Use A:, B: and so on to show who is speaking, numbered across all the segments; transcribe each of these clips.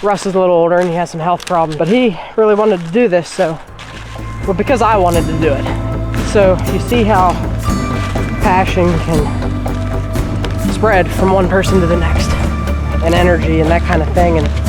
A: Russ is a little older and he has some health problems, but he really wanted to do this, so, well, because I wanted to do it. So you see how passion can spread from one person to the next, and energy and that kind of thing. And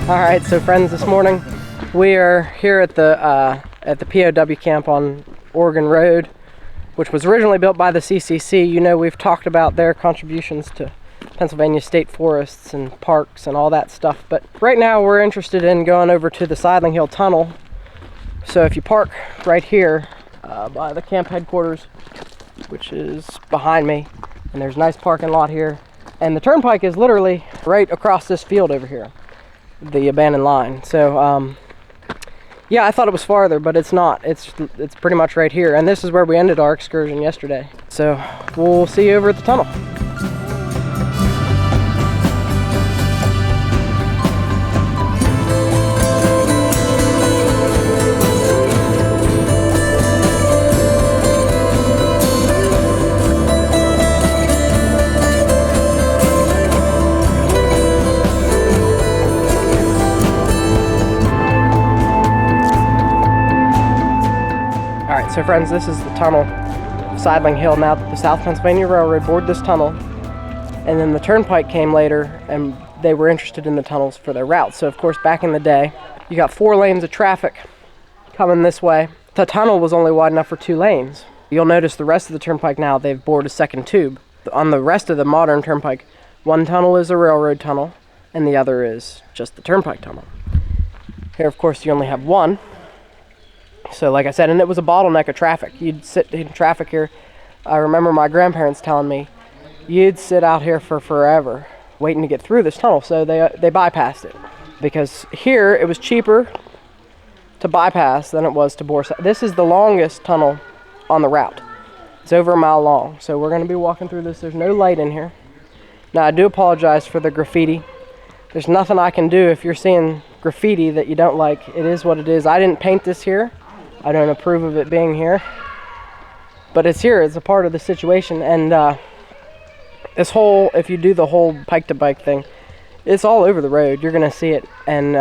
A: all right, so friends, this morning we are here at the POW camp on Oregon Road, which was originally built by the CCC. You know, we've talked about their contributions to Pennsylvania State Forests and parks and all that stuff, but right now we're interested in going over to the Sidling Hill Tunnel. So if you park right here by the camp headquarters, which is behind me, and there's a nice parking lot here, and the turnpike is literally right across this field over here, the abandoned line. So yeah, I thought it was farther, but it's not. It's pretty much right here, and this is where we ended our excursion yesterday. So we'll see you over at the tunnel. So friends, this is the tunnel, Sidling Hill. Now the South Pennsylvania Railroad bored this tunnel, and then the turnpike came later, and they were interested in the tunnels for their routes. So of course, back in the day, you got 4 lanes of traffic coming this way. The tunnel was only wide enough for 2 lanes. You'll notice the rest of the turnpike now, they've bored a second tube. On the rest of the modern turnpike, one tunnel is a railroad tunnel, and the other is just the turnpike tunnel. Here, of course, you only have one. So like I said, and it was a bottleneck of traffic. You'd sit in traffic here. I remember my grandparents telling me you'd sit out here for forever waiting to get through this tunnel. So they bypassed it, because here it was cheaper to bypass than it was to bore. This is the longest tunnel on the route. It's over a mile long. So we're going to be walking through this. There's no light in here. Now I do apologize for the graffiti. There's nothing I can do if you're seeing graffiti that you don't like. It is what it is. I didn't paint this here. I don't approve of it being here, but it's here. It's a part of the situation. And this whole, if you do the whole bike to bike thing, it's all over the road. You're gonna see it. And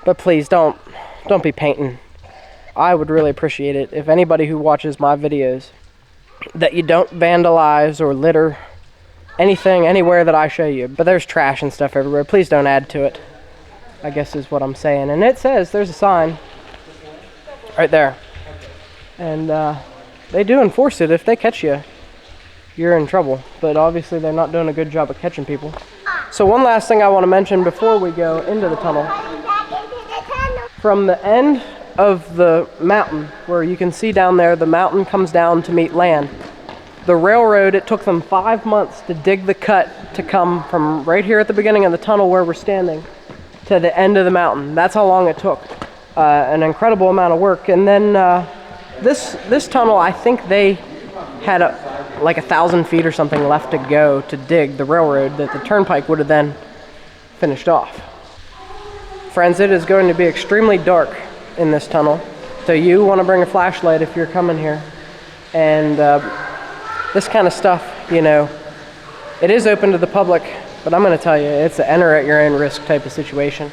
A: but please don't be painting. I would really appreciate it if anybody who watches my videos, that you don't vandalize or litter anything anywhere that I show you. But there's trash and stuff everywhere. Please don't add to it, I guess is what I'm saying. And it says, there's a sign right there, and they do enforce it. If they catch you, you're in trouble, but obviously they're not doing a good job of catching people. So one last thing I want to mention before we go into the tunnel. From the end of the mountain, where you can see down there, the mountain comes down to meet land. The railroad, it took them 5 months to dig the cut to come from right here at the beginning of the tunnel where we're standing to the end of the mountain. That's how long it took. An incredible amount of work. And then this tunnel, I think they had like 1,000 feet or something left to go to dig the railroad that the turnpike would have then finished off. Friends, it is going to be extremely dark in this tunnel, so you want to bring a flashlight if you're coming here. And this kind of stuff, you know, it is open to the public, but I'm going to tell you, it's an enter at your own risk type of situation.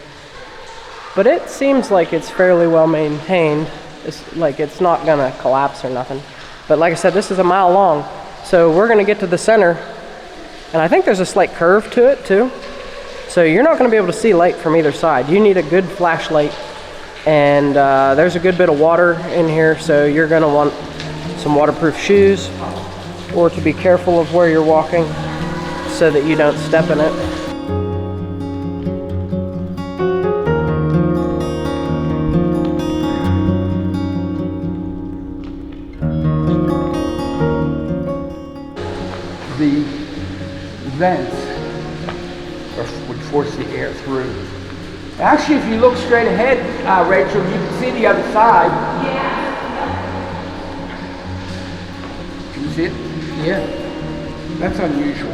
A: But it seems like it's fairly well maintained. It's like it's not gonna collapse or nothing. But like I said, this is a mile long. So we're gonna get to the center, and I think there's a slight curve to it too. So you're not gonna be able to see light from either side. You need a good flashlight, and there's a good bit of water in here, so you're gonna want some waterproof shoes, or to be careful of where you're walking so that you don't step in it.
B: The vents or would force the air through. Actually, if you look straight ahead, Rachel, you can see the other side.
C: Yeah.
B: Can you see it? Yeah. That's unusual.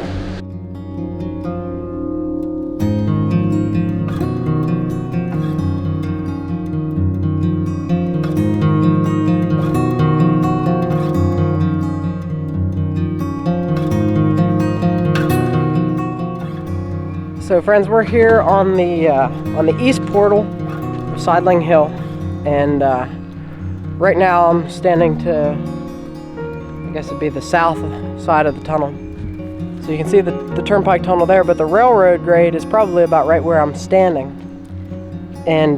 A: So friends, we're here on the east portal of Sidling Hill, and right now I'm standing to, I guess it'd be the south side of the tunnel. So you can see the turnpike tunnel there, but the railroad grade is probably about right where I'm standing. And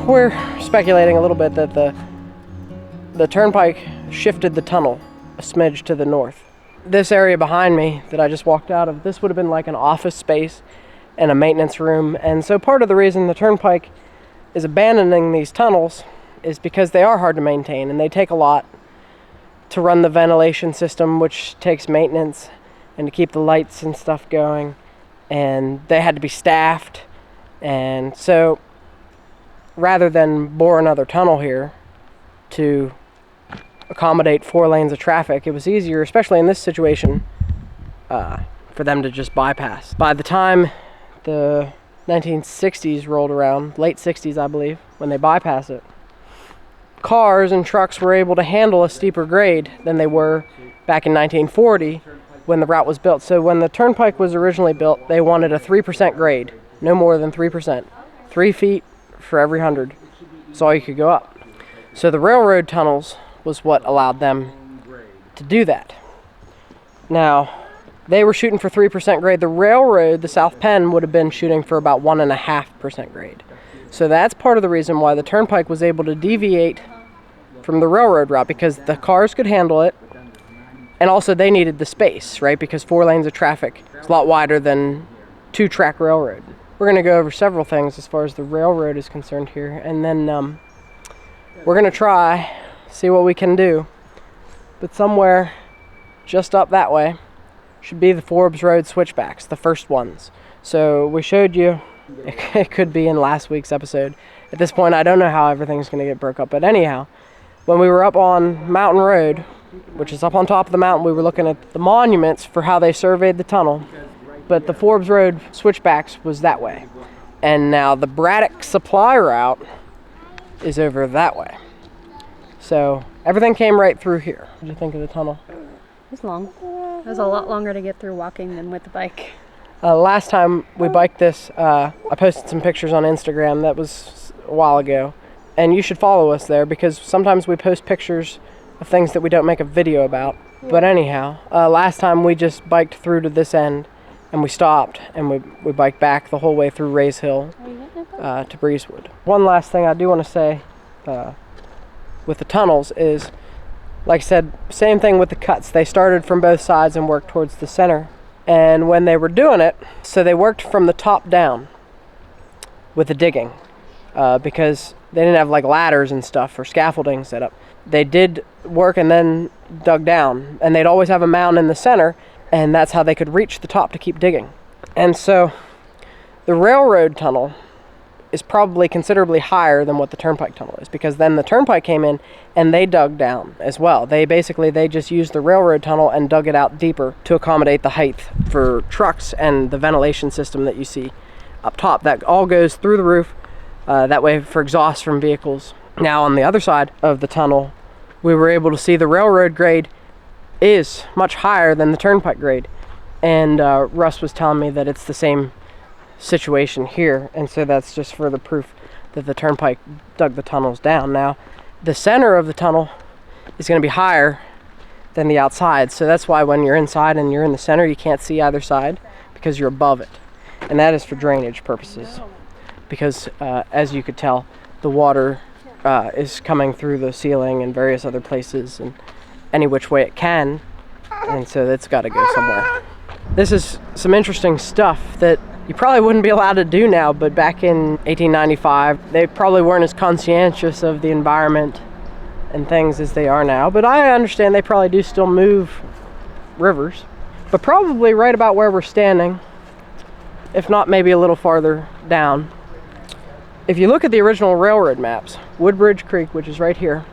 A: we're speculating a little bit that the turnpike shifted the tunnel a smidge to the north. This area behind me that I just walked out of, this would have been like an office space and a maintenance room. And so part of the reason the turnpike is abandoning these tunnels is because they are hard to maintain and they take a lot to run the ventilation system, which takes maintenance, and to keep the lights and stuff going. And they had to be staffed. And so rather than bore another tunnel here to accommodate 4 lanes of traffic, it was easier, especially in this situation, for them to just bypass. By the time the 1960s rolled around, late 60s I believe, when they bypassed it, cars and trucks were able to handle a steeper grade than they were back in 1940 when the route was built. So when the turnpike was originally built, they wanted a 3% grade, no more than 3%. 3 feet for every 100. That's all you could go up. So the railroad tunnels was what allowed them to do that. Now, they were shooting for 3% grade. The railroad, the South Penn, would have been shooting for about 1.5% grade. So that's part of the reason why the turnpike was able to deviate from the railroad route, because the cars could handle it, and also they needed the space, right? Because 4 lanes of traffic is a lot wider than 2-track railroad. We're going to go over several things as far as the railroad is concerned here, and then we're going to try, see what we can do. But somewhere just up that way should be the Forbes Road switchbacks, the first ones. So we showed you, it could be in last week's episode. At this point, I don't know how everything's going to get broke up, but anyhow, when we were up on Mountain Road, which is up on top of the mountain, we were looking at the monuments for how they surveyed the tunnel, but the Forbes Road switchbacks was that way. And now the Braddock supply route is over that way. So everything came right through here. What did you think of the tunnel?
C: It was long. It was a lot longer to get through walking than with the bike.
A: Last time we biked this, I posted some pictures on Instagram. That was a while ago. And you should follow us there, because sometimes we post pictures of things that we don't make a video about. Yeah. But anyhow, last time we just biked through to this end, and we stopped, and we biked back the whole way through Rays Hill to Breezewood. One last thing I do want to say with the tunnels is, like I said, same thing with the cuts. They started from both sides and worked towards the center. And when they were doing it, so they worked from the top down with the digging, because they didn't have like ladders and stuff or scaffolding set up. They did work and then dug down, and they'd always have a mound in the center, and that's how they could reach the top to keep digging. And so the railroad tunnel is probably considerably higher than what the turnpike tunnel is, because then the turnpike came in and they dug down as well. They just used the railroad tunnel and dug it out deeper to accommodate the height for trucks and the ventilation system that you see up top. That all goes through the roof, that way for exhaust from vehicles. Now on the other side of the tunnel, we were able to see the railroad grade is much higher than the turnpike grade. And Russ was telling me that it's the same situation here, and so that's just further proof that the turnpike dug the tunnels down. Now the center of the tunnel is going to be higher than the outside, so that's why when you're inside and you're in the center, you can't see either side, because you're above it. And that is for drainage purposes, because as you could tell, the water is coming through the ceiling and various other places and any which way it can, and so it's got to go somewhere. This is some interesting stuff that you probably wouldn't be allowed to do now, but back in 1895, they probably weren't as conscientious of the environment and things as they are now. But I understand they probably do still move rivers. But probably right about where we're standing if not maybe a little farther down. If you look at the original railroad maps, Woodbridge Creek, which is right here,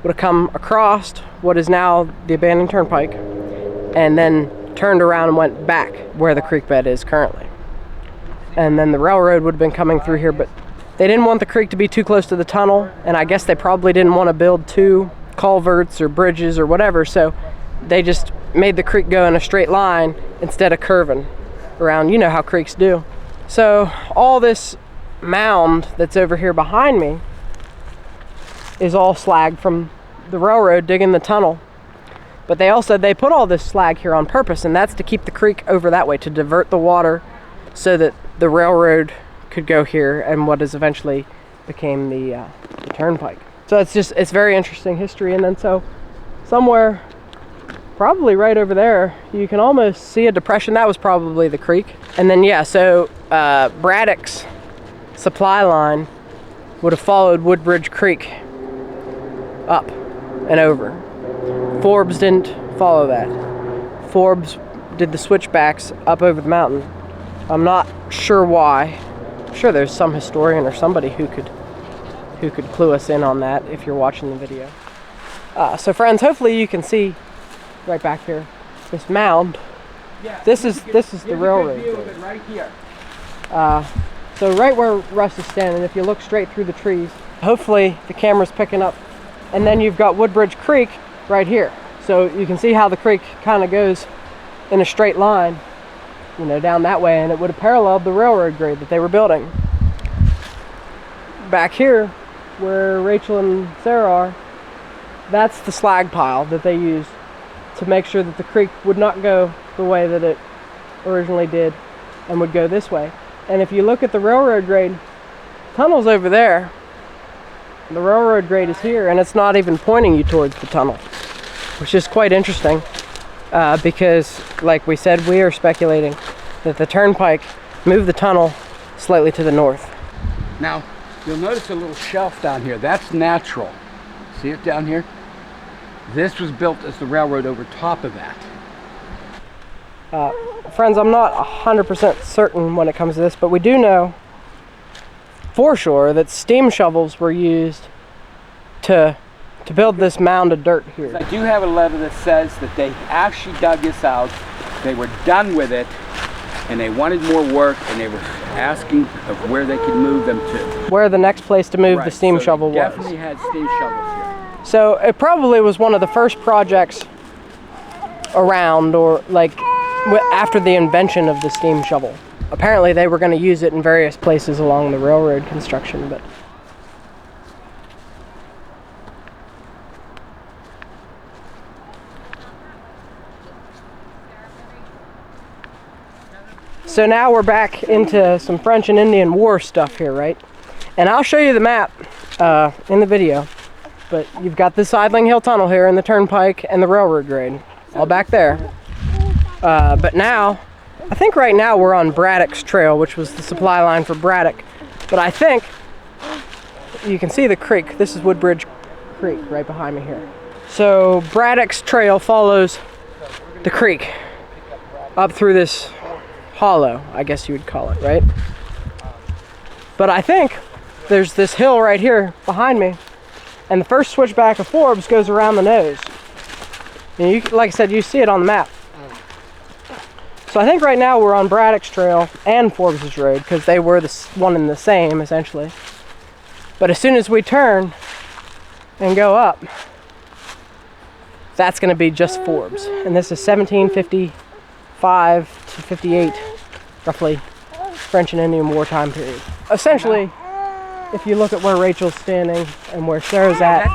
A: would have come across what is now the abandoned turnpike and then turned around and went back where the creek bed is currently. And then the railroad would have been coming through here, but they didn't want the creek to be too close to the tunnel, and I guess they probably didn't want to build two culverts or bridges or whatever, so they just made the creek go in a straight line instead of curving around. You know how creeks do. So all this mound that's over here behind me is all slag from the railroad digging the tunnel. But they put all this slag here on purpose, and that's to keep the creek over that way, to divert the water so that the railroad could go here and what is eventually became the turnpike. So it's very interesting history. And then so somewhere probably right over there you can almost see a depression. That was probably the creek. And then yeah, so Braddock's supply line would have followed Woodbridge Creek up and over. Forbes didn't follow that. Forbes did the switchbacks up over the mountain. I'm not sure why. I'm sure there's some historian or somebody who could clue us in on that if you're watching the video. So friends, hopefully you can see right back here this mound.
B: Yeah,
A: this is the railroad.
B: View of it right here.
A: So right where Russ is standing, if you look straight through the trees, hopefully the camera's picking up, and then you've got Woodbridge Creek right here. So you can see how the creek kind of goes in a straight line, you know, down that way, and it would have paralleled the railroad grade that they were building. Back here, where Rachel and Sarah are, that's the slag pile that they used to make sure that the creek would not go the way that it originally did and would go this way. And if you look at the railroad grade, tunnel's over there. The railroad grade is here, and it's not even pointing you towards the tunnel, which is quite interesting because, like we said, we are speculating that the turnpike moved the tunnel slightly to the north.
B: Now, you'll notice a little shelf down here. That's natural. See it down here? This was built as the railroad over top of that.
A: Friends, I'm not 100% certain when it comes to this, but we do know for sure that steam shovels were used to build this mound of dirt here.
B: I do have a letter that says that they actually dug this out, they were done with it, and they wanted more work, and they were asking of where they could move them to.
A: Where the next place to move the steam shovel was.
B: Definitely had steam shovels here.
A: So it probably was one of the first projects around, or like after the invention of the steam shovel. Apparently they were going to use it in various places along the railroad construction, but so now we're back into some French and Indian War stuff here, right? And I'll show you the map in the video, but you've got the Sidling Hill Tunnel here and the turnpike and the railroad grade all back there. But now, I think right now we're on Braddock's trail, which was the supply line for Braddock. But I think you can see the creek. This is Woodbridge Creek right behind me here. So Braddock's trail follows the creek up through this hollow, I guess you would call it, right? But I think there's this hill right here behind me, and the first switchback of Forbes goes around the nose. And you, like I said, you see it on the map. So I think right now we're on Braddock's trail and Forbes Road, because they were the one and the same essentially. But as soon as we turn and go up, that's going to be just Forbes. And this is 1755 to 58, roughly, French and Indian War time period. Essentially, if you look at where Rachel's standing and where Sarah's at,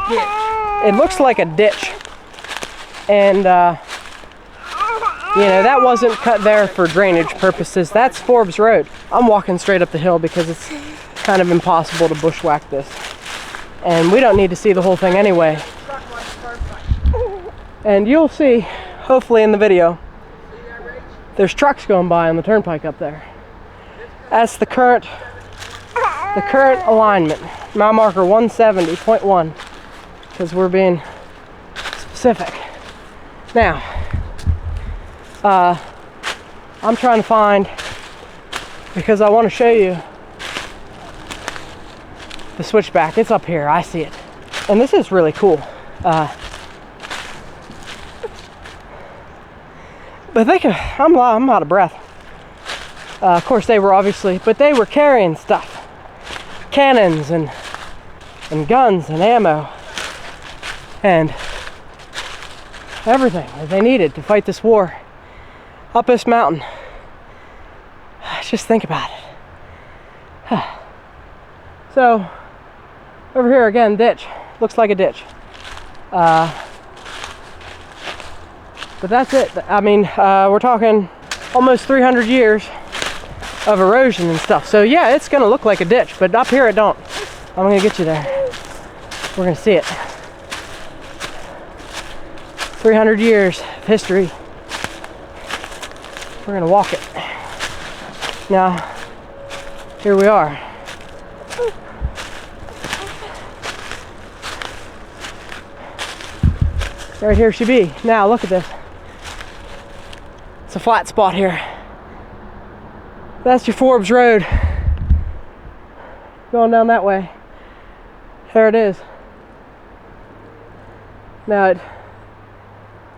A: it looks like a ditch. And you know, that wasn't cut there for drainage purposes. That's Forbes Road. I'm walking straight up the hill because it's kind of impossible to bushwhack this. And we don't need to see the whole thing anyway. And you'll see, hopefully in the video, there's trucks going by on the turnpike up there. That's the current alignment. Mile marker 170.1, because we're being specific. Now, I'm trying to find because I want to show you the switchback. It's up here, I see it. And this is really cool. But I'm out of breath. Of course they were obviously, but they were carrying stuff. Cannons and guns and ammo and everything that they needed to fight this war up this mountain. Just think about it. So over here again, ditch. Looks like a ditch. But that's it. I mean, we're talking almost 300 years of erosion and stuff. So yeah, it's gonna look like a ditch, but up here it don't. I'm gonna get you there. We're gonna see it. 300 years of history. We're gonna walk it. Now, here we are. Right here she be. Now look at this. It's a flat spot here. That's your Forbes Road. Going down that way. There it is. Now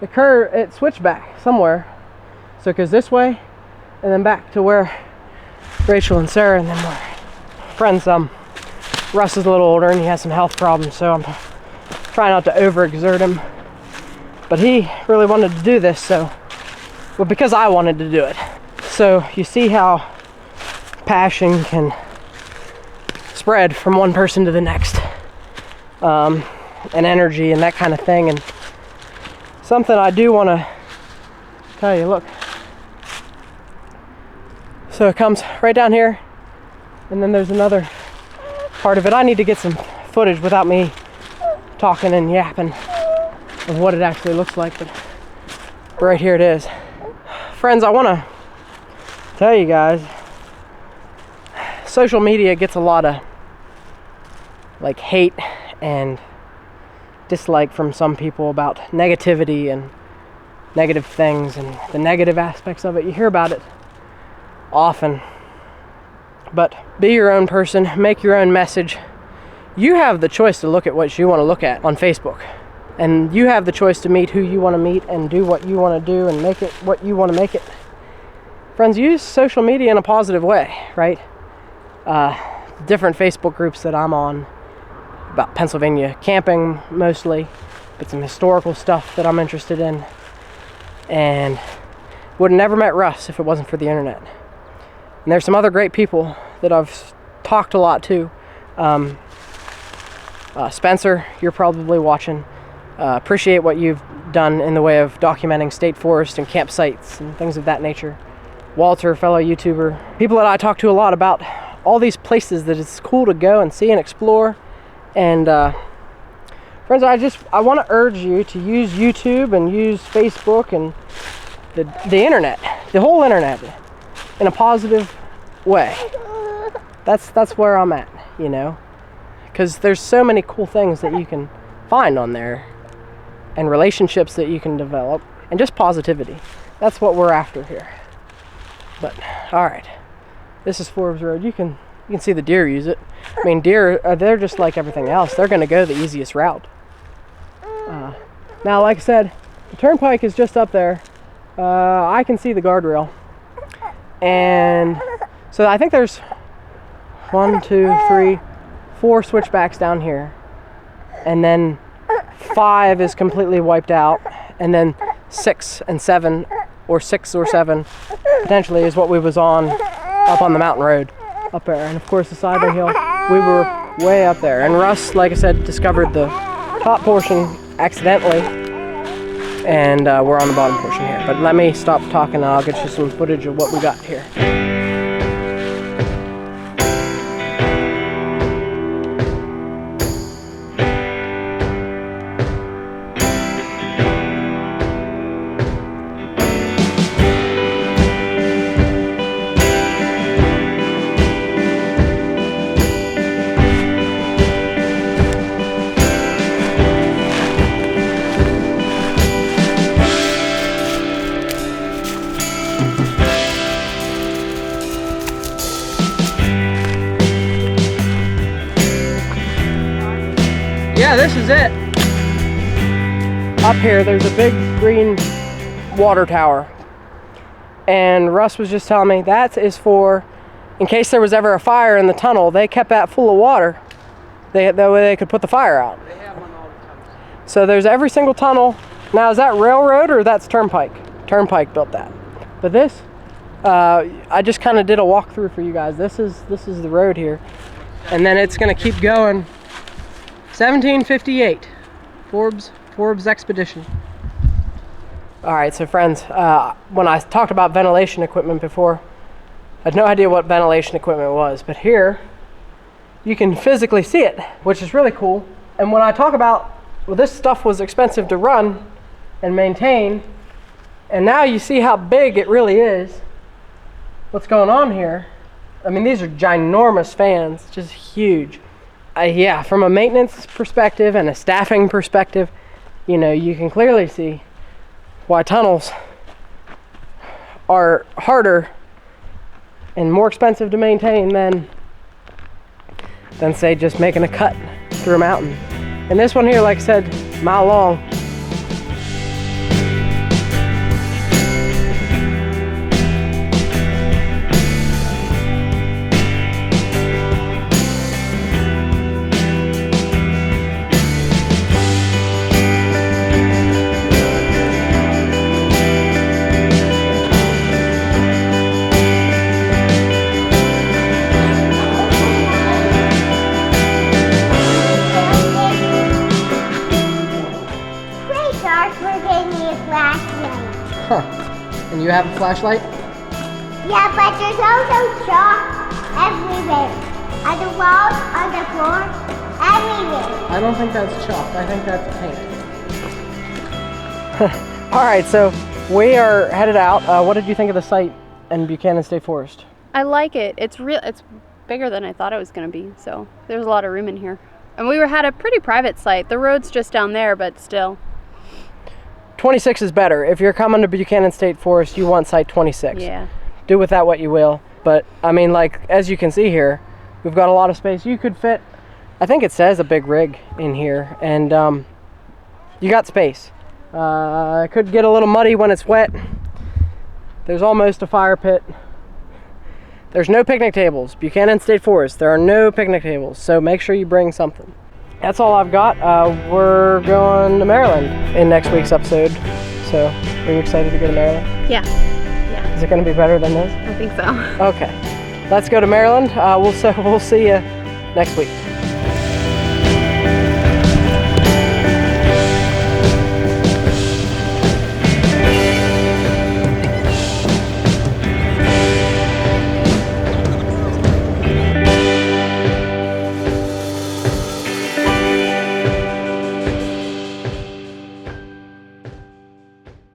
A: it switched back somewhere. So it goes this way and then back to where Rachel and Sarah and them were. Friends, Russ is a little older and he has some health problems, so I'm trying not to overexert him. But he really wanted to do this, well, because I wanted to do it. So you see how passion can spread from one person to the next, and energy and that kind of thing. And something I do want to tell you, look. So it comes right down here, and then there's another part of it. I need to get some footage without me talking and yapping of what it actually looks like, but right here it is. Friends, I want to tell you guys, social media gets a lot of like hate and dislike from some people about negativity and negative things and the negative aspects of it. You hear about it often, but be your own person, make your own message. You have the choice to look at what you want to look at on Facebook. And you have the choice to meet who you want to meet and do what you want to do and make it what you want to make it. Friends, use social media in a positive way, right? Different Facebook groups that I'm on about Pennsylvania camping mostly, but some historical stuff that I'm interested in. And would have never met Russ if it wasn't for the internet. And there's some other great people that I've talked a lot to. Spencer, you're probably watching. Appreciate what you've done in the way of documenting state forest and campsites and things of that nature. Walter, fellow YouTuber. People that I talk to a lot about all these places that it's cool to go and see and explore. And friends, I want to urge you to use YouTube and use Facebook and the internet, the whole internet, in a positive way. That's where I'm at, you know, because there's so many cool things that you can find on there, and relationships that you can develop, and just positivity. That's what we're after here. But all right, this is Forbes Road. You can see the deer use it. I mean, deer, they're just like everything else. They're going to go the easiest route. Now, like I said, the turnpike is just up there. I can see the guardrail, and so I think there's 1, 2, 3, 4 switchbacks down here, and then 5 is completely wiped out, and then 6 and 7, or 6 or 7 potentially is what we was on up on the mountain road up there. And of course the Sidling Hill, we were way up there, and Russ, like I said, discovered the top portion accidentally, and we're on the bottom portion here. But let me stop talking and I'll get you some footage of what we got here. this is it. Up here, there's a big green water tower. And Russ was just telling me that is for, in case there was ever a fire in the tunnel, they kept that full of water. That way they could put the fire out.
B: They have one all the time.
A: So there's every single tunnel. Now, is that railroad or that's Turnpike? Turnpike built that. But this, I just kind of did a walkthrough for you guys. This is the road here. And then it's gonna keep going. 1758, Forbes expedition. All right, so friends, when I talked about ventilation equipment before, I had no idea what ventilation equipment was, but here you can physically see it, which is really cool. And when I talk about, well, this stuff was expensive to run and maintain, and now you see how big it really is. What's going on here? I mean, these are ginormous fans, just huge. Yeah, from a maintenance perspective and a staffing perspective, you know, you can clearly see why tunnels are harder and more expensive to maintain than say just making a cut through a mountain. And this one here, like I said, mile long. Huh. And you have a flashlight?
D: Yeah, but there's also chalk everywhere. On the walls, on the floor, everywhere.
A: I don't think that's chalk. I think that's paint. All right, so we are headed out. What did you think of the site in Buchanan State Forest?
C: I like it. It's bigger than I thought it was going to be. So there's a lot of room in here. And we had a pretty private site. The road's just down there, but still.
A: 26 is better. If you're coming to Buchanan State Forest, you want site 26.
C: Yeah.
A: Do with that what you will. But I mean, like, as you can see here, we've got a lot of space. You could fit, I think it says a big rig in here, and you got space. It could get a little muddy when it's wet. There's almost a fire pit. There's no picnic tables. Buchanan State Forest, there are no picnic tables, so make sure you bring something. That's all I've got. We're going to Maryland in next week's episode. So, are you excited to go to Maryland?
C: Yeah.
A: Is it going to be better than this?
C: I think so.
A: Okay. Let's go to Maryland. We'll see you next week.